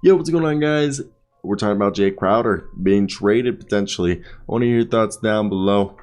Yo, what's going on, guys? We're talking about Jae Crowder being traded potentially. I want to hear your thoughts down below.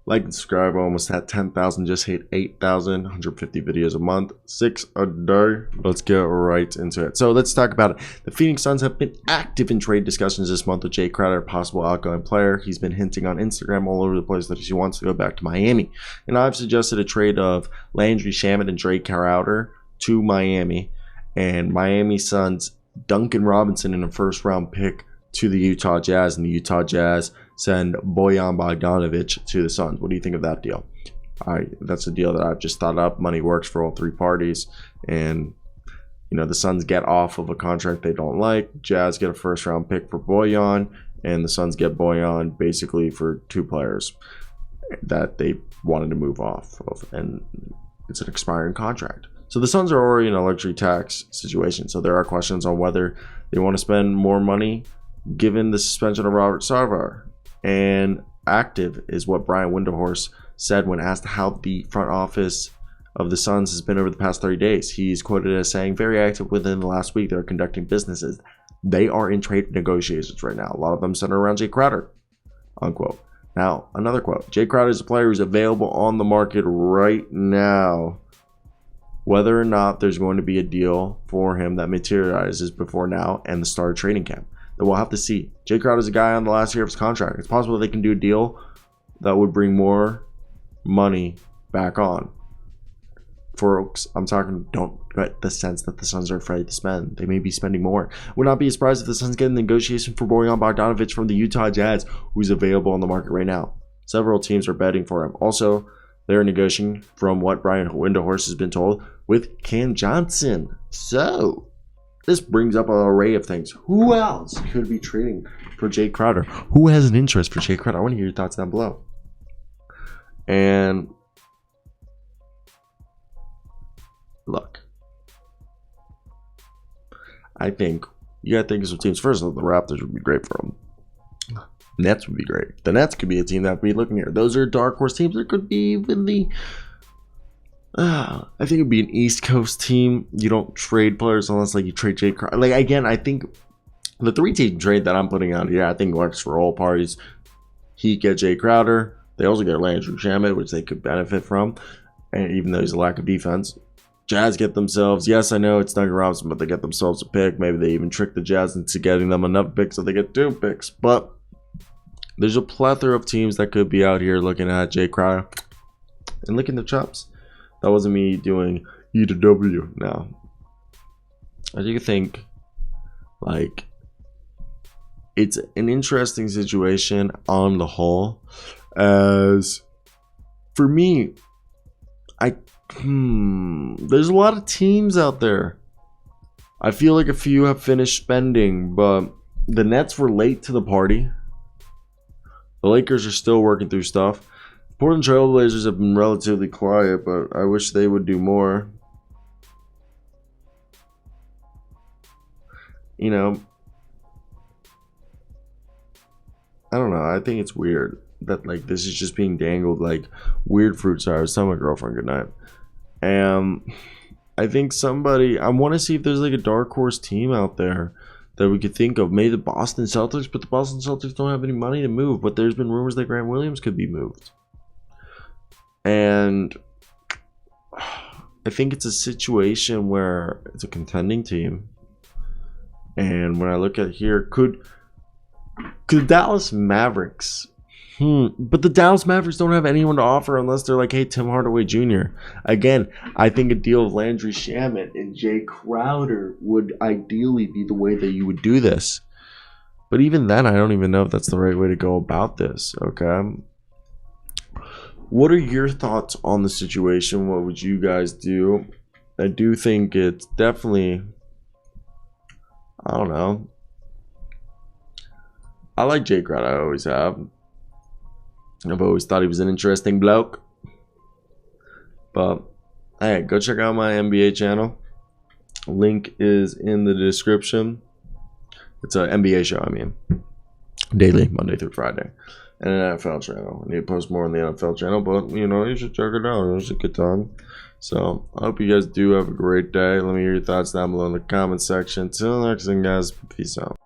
Like and subscribe. I almost had 10,000, just hit 8,000, 150 videos a month, 6 a day. Let's get right into it. So let's talk about it. The Phoenix Suns have been active in trade discussions this month with Jae Crowder, possible outgoing player. He's been hinting on Instagram all over the place that he wants to go back to Miami. And I've suggested a trade of Landry Shamet and Jae Crowder to Miami. And Miami Suns Duncan Robinson in a first-round pick to the Utah Jazz, and the Utah Jazz send Bojan Bogdanovic to the Suns. What do you think of that deal? That's a deal that I've just thought up. Money works for all three parties, and the Suns get off of a contract they don't like. Jazz get a first-round pick for Bojan, and the Suns get Bojan basically for two players that they wanted to move off of, and it's an expiring contract. So the Suns are already in a luxury tax situation. So there are questions on whether they want to spend more money given the suspension of Robert Sarver. And active is what Brian Windhorst said when asked how the front office of the Suns has been over the past 30 days. He's quoted as saying, very active within the last week. They're conducting businesses. They are in trade negotiations right now. A lot of them center around Jae Crowder, unquote. Now, another quote. Jae Crowder is a player who's available on the market right now. Whether or not there's going to be a deal for him that materializes before now and the start of training camp, that we'll have to see. Jae Crowder is a guy on the last year of his contract. It's possible they can do a deal that would bring more money back on. Folks, I'm talking, don't get the sense that the Suns are afraid to spend. They may be spending more. Would not be surprised if the Suns get a negotiation for Bojan Bogdanovic from the Utah Jazz, who's available on the market right now. Several teams are betting for him. Also, they're negotiating, from what Brian Windhorst has been told, with Cam Johnson. So, this brings up an array of things. Who else could be trading for Jae Crowder? Who has an interest for Jae Crowder? I want to hear your thoughts down below. And look, I think you got to think of some teams. First of all, the Raptors would be great for them. Nets would be great. The Nets could be a team that would be looking here. Those are dark horse teams. There could be even the I think it'd be an East Coast team. You don't trade players unless you trade Jae Crowder. Again, I think the 3-team trade that I'm putting out here, I think works for all parties. Heat get Jae Crowder. They also get Landry Shamet, which they could benefit from, and even though he's a lack of defense. Jazz get themselves, yes, I know it's Duncan Robinson, but they get themselves a pick. Maybe they even trick the Jazz into getting them enough picks so they get 2 picks. But there's a plethora of teams that could be out here looking at Jae Crowder and licking their chops. That wasn't me doing E to W. No. I do think, it's an interesting situation on the whole. As for me, there's a lot of teams out there. I feel like a few have finished spending, but the Nets were late to the party. The Lakers are still working through stuff. Portland Trailblazers have been relatively quiet, but I wish they would do more. I don't know. I think it's weird that this is just being dangled like weird fruit. Sorry, I was telling my girlfriend good night. I think I want to see if there's a dark horse team out there that we could think of. Maybe the Boston Celtics, but the Boston Celtics don't have any money to move. But there's been rumors that Grant Williams could be moved. And I think it's a situation where it's a contending team. And when I look at here, could Dallas Mavericks? But the Dallas Mavericks don't have anyone to offer unless they're hey, Tim Hardaway Jr. Again, I think a deal of Landry Shamet and Jae Crowder would ideally be the way that you would do this. But even then, I don't even know if that's the right way to go about this, okay? What are your thoughts on the situation? What would you guys do? I do think it's definitely, I don't know. I like Jae Crowder, I always have. I've always thought he was an interesting bloke. But, hey, go check out my NBA channel. Link is in the description. It's an NBA show, daily, Monday through Friday. And an NFL channel. I need to post more on the NFL channel, but, you should check it out. It was a good time. So I hope you guys do have a great day. Let me hear your thoughts down below in the comment section. Till next time, guys, peace out.